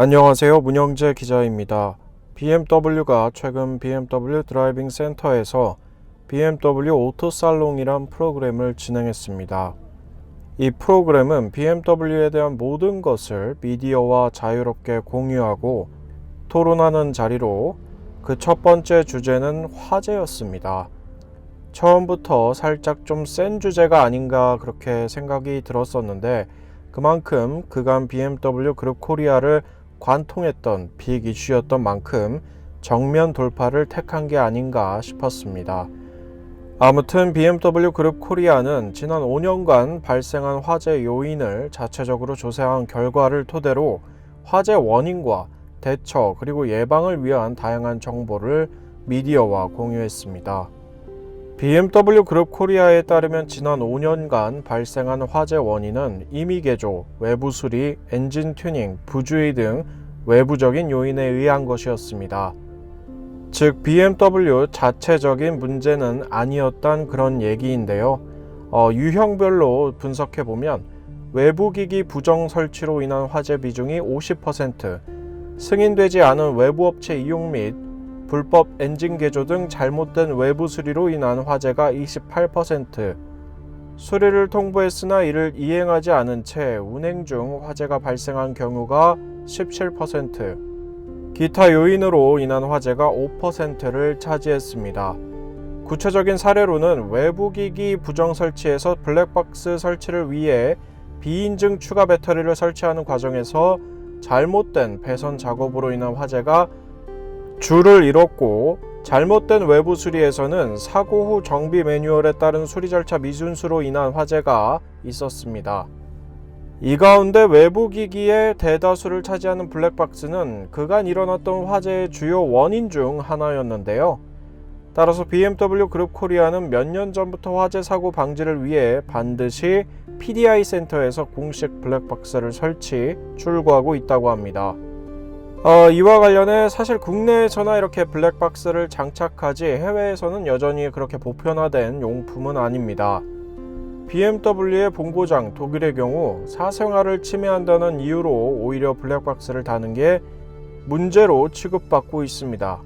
안녕하세요. 문영재 기자입니다. BMW가 최근 BMW 드라이빙 센터에서 BMW 오토살롱이란 프로그램을 진행했습니다. 이 프로그램은 BMW에 대한 모든 것을 미디어와 자유롭게 공유하고 토론하는 자리로 그 첫 번째 주제는 화재였습니다. 처음부터 살짝 좀 센 주제가 아닌가 그렇게 생각이 들었었는데 그만큼 그간 BMW 그룹 코리아를 관통했던 빅 이슈였던 만큼 정면 돌파를 택한 게 아닌가 싶었습니다. 아무튼 BMW 그룹 코리아는 지난 5년간 발생한 화재 요인을 자체적으로 조사한 결과를 토대로 화재 원인과 대처 그리고 예방을 위한 다양한 정보를 미디어와 공유했습니다. BMW 그룹 코리아에 따르면 지난 5년간 발생한 화재 원인은 임의 개조, 외부 수리, 엔진 튜닝, 부주의 등 외부적인 요인에 의한 것이었습니다. 즉 BMW 자체적인 문제는 아니었단 그런 얘기인데요. 유형별로 분석해보면 외부기기 부정 설치로 인한 화재 비중이 50%, 승인되지 않은 외부 업체 이용 및 불법 엔진 개조 등 잘못된 외부 수리로 인한 화재가 28%, 수리를 통보했으나 이를 이행하지 않은 채 운행 중 화재가 발생한 경우가 17%, 기타 요인으로 인한 화재가 5%를 차지했습니다. 구체적인 사례로는 외부기기 부정 설치에서 블랙박스 설치를 위해 비인증 추가 배터리를 설치하는 과정에서 잘못된 배선 작업으로 인한 화재가 줄을 이뤘고, 잘못된 외부 수리에서는 사고 후 정비 매뉴얼에 따른 수리 절차 미순수로 인한 화재가 있었습니다. 이 가운데 외부 기기의 대다수를 차지하는 블랙박스는 그간 일어났던 화재의 주요 원인 중 하나였는데요. 따라서 BMW 그룹 코리아는 몇 년 전부터 화재 사고 방지를 위해 반드시 PDI 센터에서 공식 블랙박스를 설치, 출고하고 있다고 합니다. 이와 관련해 사실 국내에서나 이렇게 블랙박스를 장착하지 해외에서는 여전히 그렇게 보편화된 용품은 아닙니다. BMW의 본고장 독일의 경우 사생활을 침해한다는 이유로 오히려 블랙박스를 다는 게 문제로 취급받고 있습니다.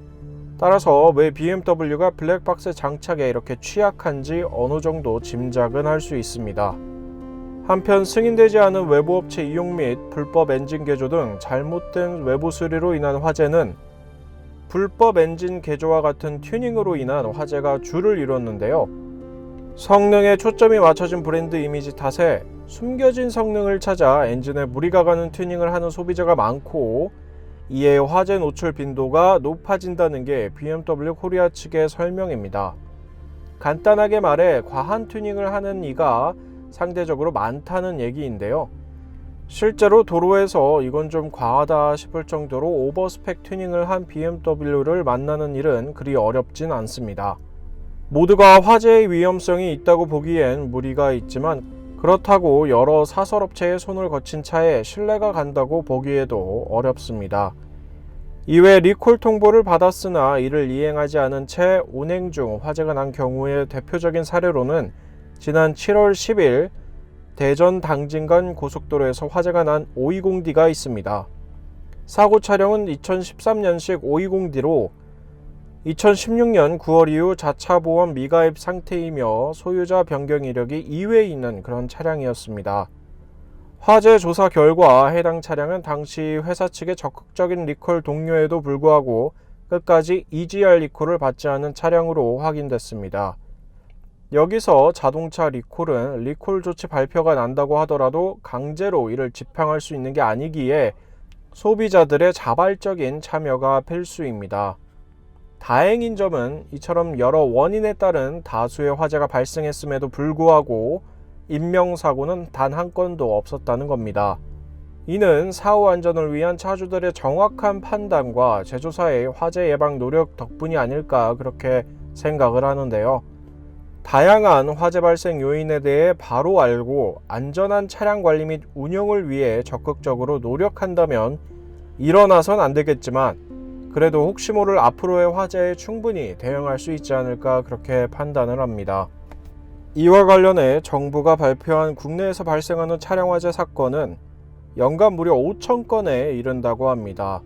따라서 왜 BMW가 블랙박스 장착에 이렇게 취약한지 어느 정도 짐작은 할 수 있습니다. 한편 승인되지 않은 외부 업체 이용 및 불법 엔진 개조 등 잘못된 외부 수리로 인한 화재는 불법 엔진 개조와 같은 튜닝으로 인한 화재가 주를 이뤘는데요. 성능에 초점이 맞춰진 브랜드 이미지 탓에 숨겨진 성능을 찾아 엔진에 무리가 가는 튜닝을 하는 소비자가 많고, 이에 화재 노출 빈도가 높아진다는 게 BMW 코리아 측의 설명입니다. 간단하게 말해 과한 튜닝을 하는 이가 상대적으로 많다는 얘기인데요. 실제로 도로에서 이건 좀 과하다 싶을 정도로 오버스펙 튜닝을 한 BMW를 만나는 일은 그리 어렵진 않습니다. 모두가 화재의 위험성이 있다고 보기엔 무리가 있지만, 그렇다고 여러 사설업체의 손을 거친 차에 신뢰가 간다고 보기에도 어렵습니다. 이외 리콜 통보를 받았으나 이를 이행하지 않은 채 운행 중 화재가 난 경우의 대표적인 사례로는 지난 7월 10일 대전 당진간 고속도로에서 화재가 난 520D가 있습니다. 사고 차량은 2013년식 520D로 2016년 9월 이후 자차 보험 미가입 상태이며 소유자 변경 이력이 2회 있는 그런 차량이었습니다. 화재 조사 결과 해당 차량은 당시 회사 측의 적극적인 리콜 동료에도 불구하고 끝까지 EGR 리콜을 받지 않은 차량으로 확인됐습니다. 여기서 자동차 리콜은 리콜 조치 발표가 난다고 하더라도 강제로 이를 집행할 수 있는 게 아니기에 소비자들의 자발적인 참여가 필수입니다. 다행인 점은 이처럼 여러 원인에 따른 다수의 화재가 발생했음에도 불구하고 인명사고는 단 한 건도 없었다는 겁니다. 이는 사후 안전을 위한 차주들의 정확한 판단과 제조사의 화재 예방 노력 덕분이 아닐까 그렇게 생각을 하는데요. 다양한 화재 발생 요인에 대해 바로 알고 안전한 차량 관리 및 운영을 위해 적극적으로 노력한다면 일어나선 안 되겠지만, 그래도 혹시 모를 앞으로의 화재에 충분히 대응할 수 있지 않을까 그렇게 판단을 합니다. 이와 관련해 정부가 발표한 국내에서 발생하는 차량 화재 사건은 연간 무려 5,000건에 이른다고 합니다.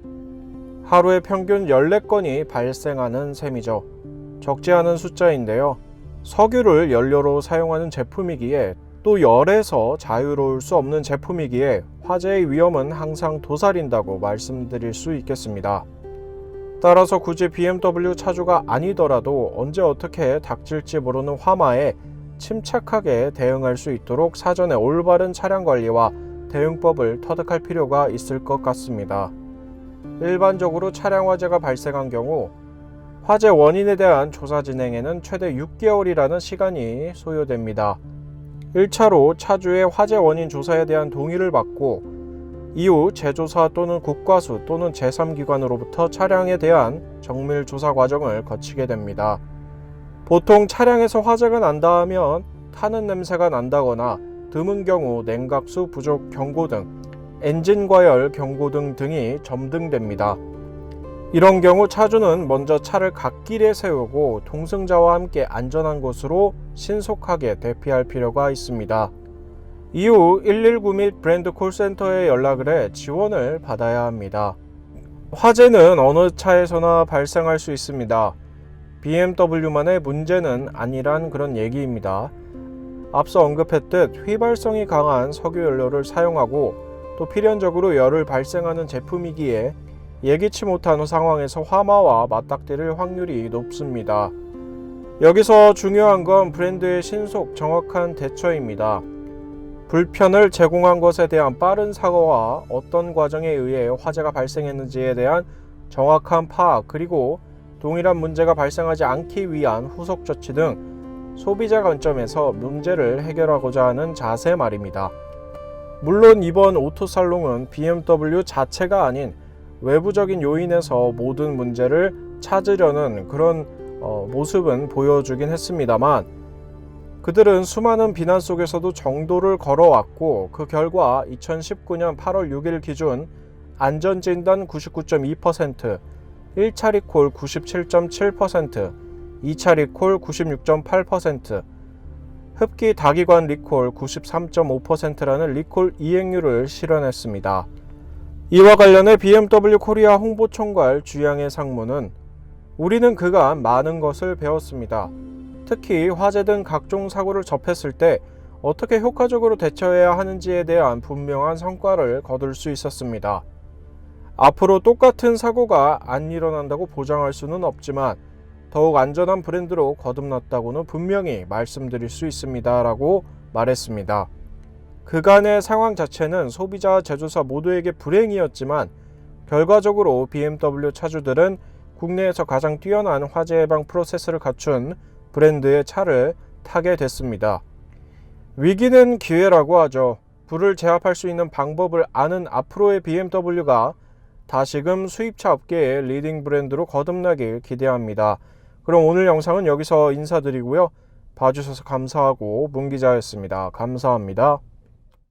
하루에 평균 14건이 발생하는 셈이죠. 적지 않은 숫자인데요. 석유를 연료로 사용하는 제품이기에 또 열에서 자유로울 수 없는 제품이기에 화재의 위험은 항상 도사린다고 말씀드릴 수 있겠습니다. 따라서 굳이 BMW 차주가 아니더라도 언제 어떻게 닥칠지 모르는 화마에 침착하게 대응할 수 있도록 사전에 올바른 차량 관리와 대응법을 터득할 필요가 있을 것 같습니다. 일반적으로 차량 화재가 발생한 경우 화재 원인에 대한 조사 진행에는 최대 6개월이라는 시간이 소요됩니다. 1차로 차주의 화재 원인 조사에 대한 동의를 받고 이후 제조사 또는 국과수 또는 제3기관으로부터 차량에 대한 정밀 조사 과정을 거치게 됩니다. 보통 차량에서 화재가 난다 하면 타는 냄새가 난다거나 드문 경우 냉각수 부족 경고등, 엔진 과열 경고등 등이 점등됩니다. 이런 경우 차주는 먼저 차를 갓길에 세우고 동승자와 함께 안전한 곳으로 신속하게 대피할 필요가 있습니다. 이후 119 및 브랜드 콜센터에 연락을 해 지원을 받아야 합니다. 화재는 어느 차에서나 발생할 수 있습니다. BMW만의 문제는 아니란 그런 얘기입니다. 앞서 언급했듯 휘발성이 강한 석유 연료를 사용하고 또 필연적으로 열을 발생하는 제품이기에 예기치 못한 상황에서 화마와 맞닥뜨릴 확률이 높습니다. 여기서 중요한 건 브랜드의 신속 정확한 대처입니다. 불편을 제공한 것에 대한 빠른 사과와 어떤 과정에 의해 화재가 발생했는지에 대한 정확한 파악, 그리고 동일한 문제가 발생하지 않기 위한 후속 조치 등 소비자 관점에서 문제를 해결하고자 하는 자세 말입니다. 물론 이번 오토살롱은 BMW 자체가 아닌 외부적인 요인에서 모든 문제를 찾으려는 그런 모습은 보여주긴 했습니다만, 그들은 수많은 비난 속에서도 정도를 걸어왔고 그 결과 2019년 8월 6일 기준 안전진단 99.2%, 1차 리콜 97.7%, 2차 리콜 96.8%, 흡기 다기관 리콜 93.5%라는 리콜 이행률을 실현했습니다. 이와 관련해 BMW 코리아 홍보총괄 주양의 상무는 우리는 그간 많은 것을 배웠습니다. 특히 화재 등 각종 사고를 접했을 때 어떻게 효과적으로 대처해야 하는지에 대한 분명한 성과를 거둘 수 있었습니다. 앞으로 똑같은 사고가 안 일어난다고 보장할 수는 없지만 더욱 안전한 브랜드로 거듭났다고는 분명히 말씀드릴 수 있습니다. 라고 말했습니다. 그간의 상황 자체는 소비자와 제조사 모두에게 불행이었지만 결과적으로 BMW 차주들은 국내에서 가장 뛰어난 화재 예방 프로세스를 갖춘 브랜드의 차를 타게 됐습니다. 위기는 기회라고 하죠. 불을 제압할 수 있는 방법을 아는 앞으로의 BMW가 다시금 수입차 업계의 리딩 브랜드로 거듭나길 기대합니다. 그럼 오늘 영상은 여기서 인사드리고요. 봐주셔서 감사하고 문기자였습니다. 감사합니다.